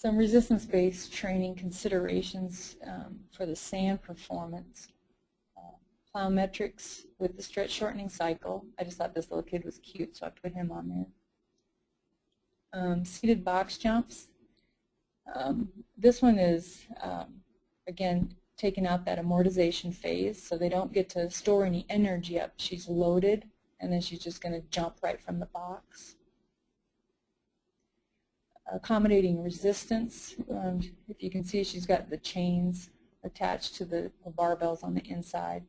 Some resistance-based training considerations for the sand performance. Plyometrics with the stretch shortening cycle. I just thought this little kid was cute, so I put him on there. Seated box jumps. This one is, again, taking out that amortization phase, so they don't get to store any energy up. She's loaded, and then she's just going to jump right from the box. Accommodating resistance. If you can see, she's got the chains attached to the barbells on the inside.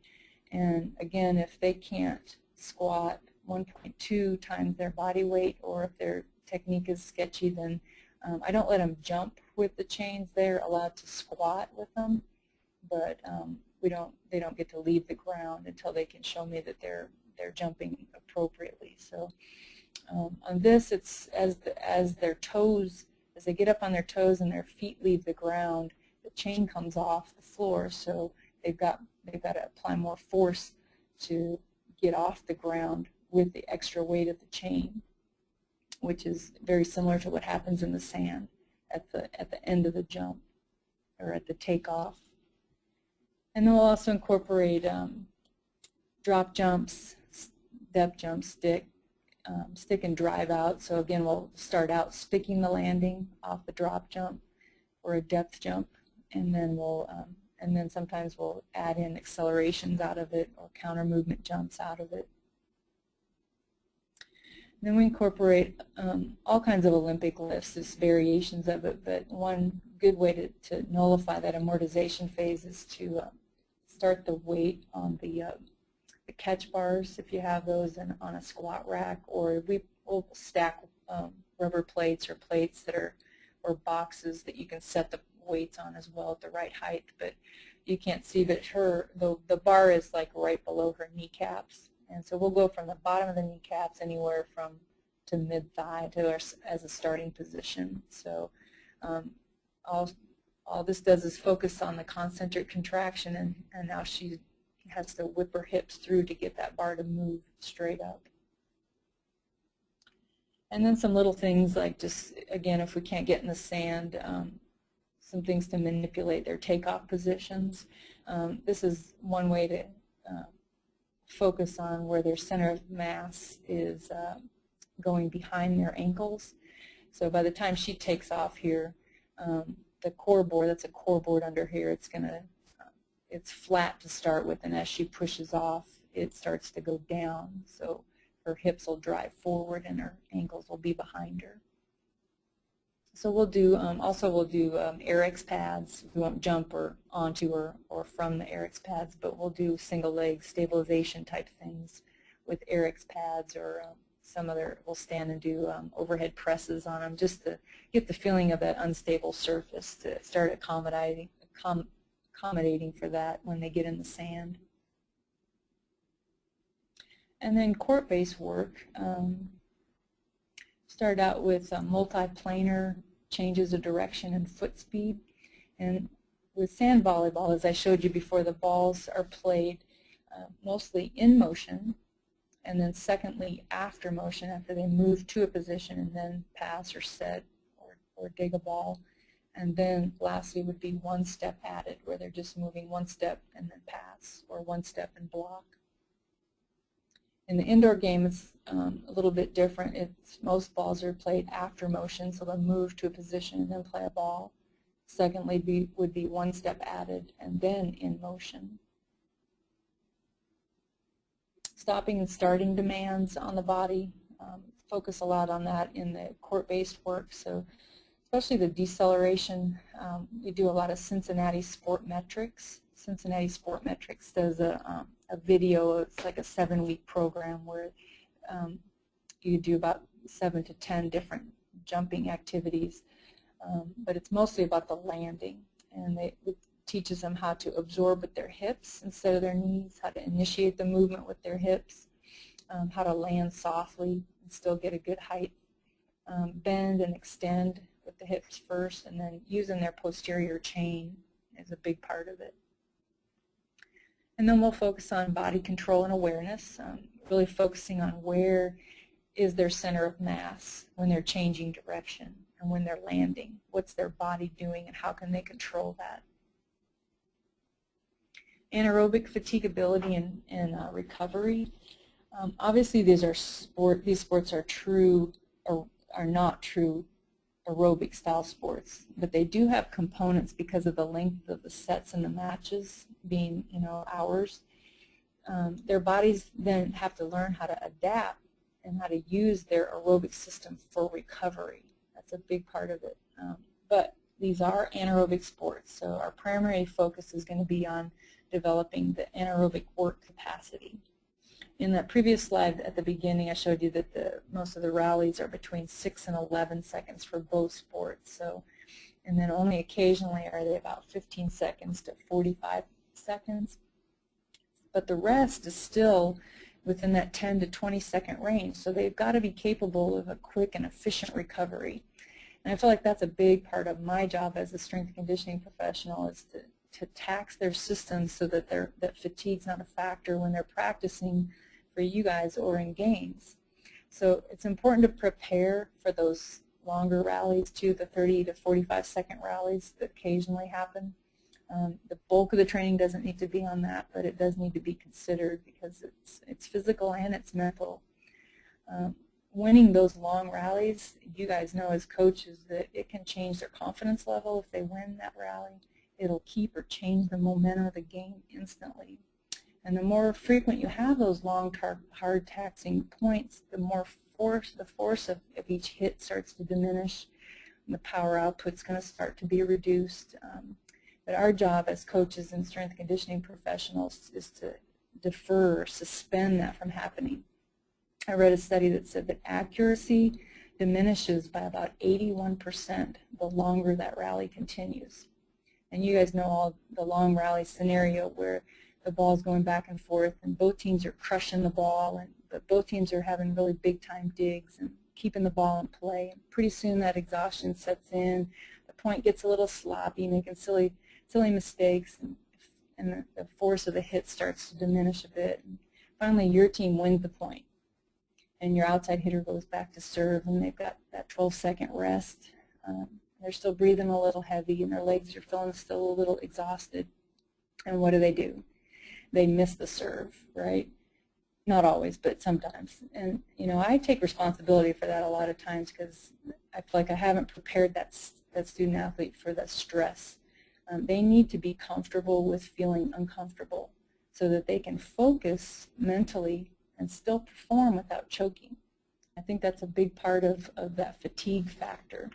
And again, if they can't squat 1.2 times their body weight, or if their technique is sketchy, then I don't let them jump with the chains. They're allowed to squat with them, but they don't get to leave the ground until they can show me that they're jumping appropriately. So on this, it's as their toes, as they get up on their toes and their feet leave the ground, the chain comes off the floor. So they've got to apply more force to get off the ground with the extra weight of the chain, which is very similar to what happens in the sand at the end of the jump or at the takeoff. And then we'll also incorporate drop jumps, depth jump, stick and drive out. So again, we'll start out sticking the landing off the drop jump or a depth jump, and then sometimes we'll add in accelerations out of it or counter movement jumps out of it. Then we incorporate all kinds of Olympic lifts, just variations of it, but one good way to nullify that amortization phase is to start the weight on the catch bars, if you have those, on a squat rack, or we'll stack rubber plates or plates that are, or boxes that you can set the weights on as well at the right height. But you can't see that the bar is like right below her kneecaps. And so we'll go from the bottom of the kneecaps anywhere from to mid-thigh as a starting position. So all this does is focus on the concentric contraction, and now she has to whip her hips through to get that bar to move straight up. And then some little things like, just again, if we can't get in the sand, some things to manipulate their takeoff positions. This is one way to focus on where their center of mass is going behind their ankles. So by the time she takes off here, the core board, that's a core board under here, it's flat to start with, and as she pushes off, it starts to go down. So her hips will drive forward and her ankles will be behind her. So we'll do, AirX pads. We won't jump or onto or from the AirX pads, but we'll do single leg stabilization type things with AirX pads, or we'll stand and do overhead presses on them, just to get the feeling of that unstable surface, to start accommodating for that when they get in the sand. And then court-based work. Start out with multi-planar changes of direction and foot speed. And with sand volleyball, as I showed you before, the balls are played mostly in motion, and then secondly after motion, after they move to a position and then pass or set or dig a ball. And then lastly would be one step added, where they're just moving one step and then pass, or one step and block. In the indoor game, it's a little bit different. Most balls are played after motion, so they'll move to a position and then play a ball. Secondly would be one step added and then in motion. Stopping and starting demands on the body. Focus a lot on that in the court-based work. So especially the deceleration, we do a lot of Cincinnati Sport Metrics. Cincinnati Sport Metrics does a video. It's like a 7-week program where you do about 7 to 10 different jumping activities, but it's mostly about the landing, and it teaches them how to absorb with their hips instead of their knees, how to initiate the movement with their hips, how to land softly and still get a good height, bend and extend with the hips first, and then using their posterior chain is a big part of it. And then we'll focus on body control and awareness, really focusing on where is their center of mass when they're changing direction. and when they're landing. What's their body doing and how can they control that? Anaerobic fatigability and recovery. Obviously, these sports are true or are not true aerobic style sports, but they do have components because of the length of the sets and the matches being, hours. Their bodies then have to learn how to adapt and how to use their aerobic system for recovery. That's a big part of it. But these are anaerobic sports, so our primary focus is going to be on developing the anaerobic work capacity. In that previous slide at the beginning, I showed you that most of the rallies are between 6 and 11 seconds for both sports. So, and then only occasionally are they about 15 seconds to 45 seconds. But the rest is still within that 10 to 20 second range. So they've got to be capable of a quick and efficient recovery. And I feel like that's a big part of my job as a strength and conditioning professional, is to tax their systems so that that fatigue's not a factor when they're practicing for you guys or in games. So it's important to prepare for those longer rallies too, the 30 to 45 second rallies that occasionally happen. The bulk of the training doesn't need to be on that, but it does need to be considered because it's physical and it's mental. Winning those long rallies, you guys know as coaches that it can change their confidence level if they win that rally. It'll keep or change the momentum of the game instantly. And the more frequent you have those long, hard taxing points, the more the force of each hit starts to diminish, and the power output's going to start to be reduced. But our job as coaches and strength conditioning professionals is to defer or suspend that from happening. I read a study that said that accuracy diminishes by about 81% the longer that rally continues. And you guys know all the long rally scenario where the ball's going back and forth and both teams are crushing the ball, but both teams are having really big time digs and keeping the ball in play. And pretty soon that exhaustion sets in, the point gets a little sloppy, making silly mistakes, and the force of the hit starts to diminish a bit. And finally your team wins the point, and your outside hitter goes back to serve, and they've got that 12-second rest. They're still breathing a little heavy, and their legs are feeling still a little exhausted. And what do? They miss the serve, right? Not always, but sometimes. And, I take responsibility for that a lot of times because I feel like I haven't prepared that student-athlete for that stress. They need to be comfortable with feeling uncomfortable so that they can focus mentally and still perform without choking. I think that's a big part of that fatigue factor.